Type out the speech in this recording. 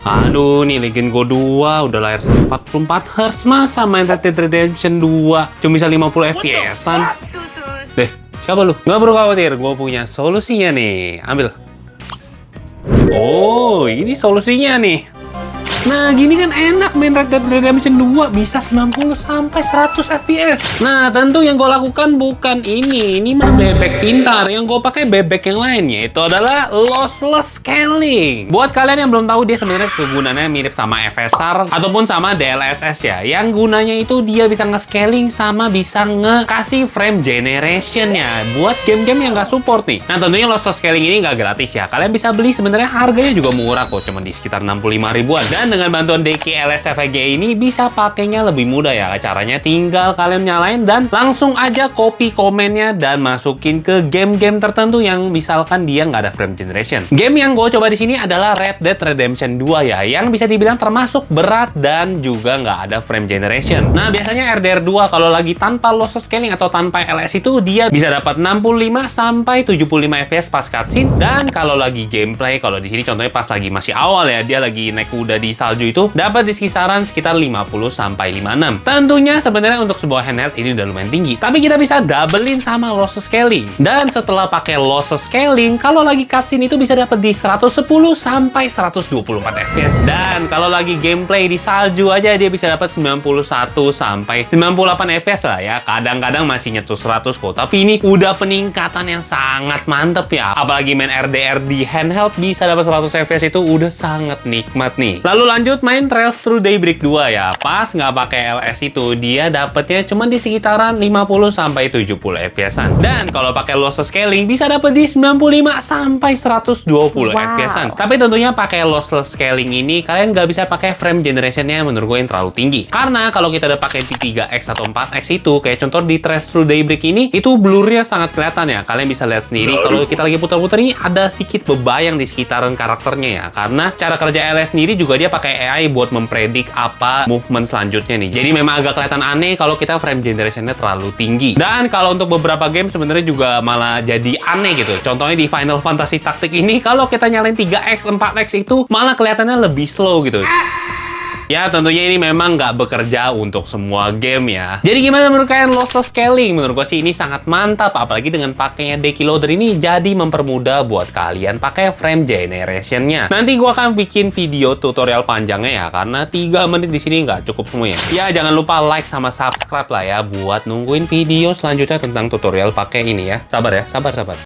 Aduh, nih Legend Go 2 udah layar 144 Hz, masa main Red Dead Redemption 2 cuma bisa 50 FPS-an? Deh, siapa lu? Nggak perlu khawatir, gue punya solusinya nih. Ambil. Oh, ini solusinya nih. Nah, gini kan enak main Red Dead Redemption 2, bisa 90 sampai 100 FPS. Nah, tentu yang gue lakukan bukan ini mah bebek pintar. Yang gue pakai bebek yang lainnya, itu adalah lossless scaling. Buat kalian yang belum tahu, dia sebenarnya kegunaannya mirip sama FSR ataupun sama DLSS ya. Yang gunanya itu dia bisa nge-scaling sama bisa nge-kasih frame generation-nya buat game-game yang nggak support nih. Nah, tentunya lossless scaling ini nggak gratis ya. Kalian bisa beli, sebenarnya harganya juga murah kok, cuma di sekitar 65 ribuan. Dan dengan bantuan Deki LSFG ini bisa pakainya lebih mudah ya. Caranya tinggal kalian nyalain dan langsung aja copy komennya dan masukin ke game-game tertentu yang misalkan dia nggak ada frame generation. Game yang gue coba di sini adalah Red Dead Redemption 2 ya, yang bisa dibilang termasuk berat dan juga nggak ada frame generation. Nah, biasanya RDR 2 kalau lagi tanpa lossless scaling atau tanpa LS itu dia bisa dapat 65 sampai 75 FPS pas cutscene. Dan kalau lagi gameplay, kalau di sini contohnya pas lagi masih awal ya, dia lagi naik kuda di salju itu dapat di kisaran sekitar 50 sampai 56. Tentunya sebenarnya untuk sebuah handheld ini udah lumayan tinggi, tapi kita bisa doublein sama lossless scaling. Dan setelah pakai lossless scaling, kalau lagi cutscene itu bisa dapat di 110 sampai 124 FPS. Dan kalau lagi gameplay di salju aja dia bisa dapat 91 sampai 98 FPS lah ya. Kadang-kadang masih nyetus 100 kok, tapi ini udah peningkatan yang sangat mantep ya. Apalagi main RDR di handheld bisa dapat 100 FPS itu udah sangat nikmat nih. Lalu lanjut main Trails Through Daybreak 2 ya. Pas nggak pakai LS itu dia dapetnya cuma di sekitaran 50 sampai 70 FPS-an. Dan kalau pakai lossless scaling bisa dapet di 95 sampai 120 FPS-an. Tapi tentunya pakai lossless scaling ini kalian nggak bisa pakai frame generation-nya menurut gue yang terlalu tinggi. Karena kalau kita udah pakai di 3X atau 4X itu kayak contoh di Trails Through Daybreak ini itu blurnya sangat kelihatan ya. Kalian bisa lihat sendiri kalau kita lagi putar-putar ini ada sedikit bebayang di sekitaran karakternya ya. Karena cara kerja LS sendiri juga dia pakai AI buat mempredik apa movement selanjutnya nih. Jadi memang agak kelihatan aneh kalau kita frame generation-nya terlalu tinggi. Dan kalau untuk beberapa game sebenarnya juga malah jadi aneh gitu. Contohnya di Final Fantasy Tactics ini kalau kita nyalain 3X, 4X itu malah kelihatannya lebih slow gitu. Ya, tentunya ini memang nggak bekerja untuk semua game ya. Jadi gimana menurut kalian lossless scaling? Menurut gue sih ini sangat mantap. Apalagi dengan pakainya Deki Loader ini jadi mempermudah buat kalian pakai frame generation-nya. Nanti gue akan bikin video tutorial panjangnya ya. Karena 3 menit di sini nggak cukup semuanya. Ya, jangan lupa like sama subscribe lah ya buat nungguin video selanjutnya tentang tutorial pakai ini ya. Sabar ya, sabar.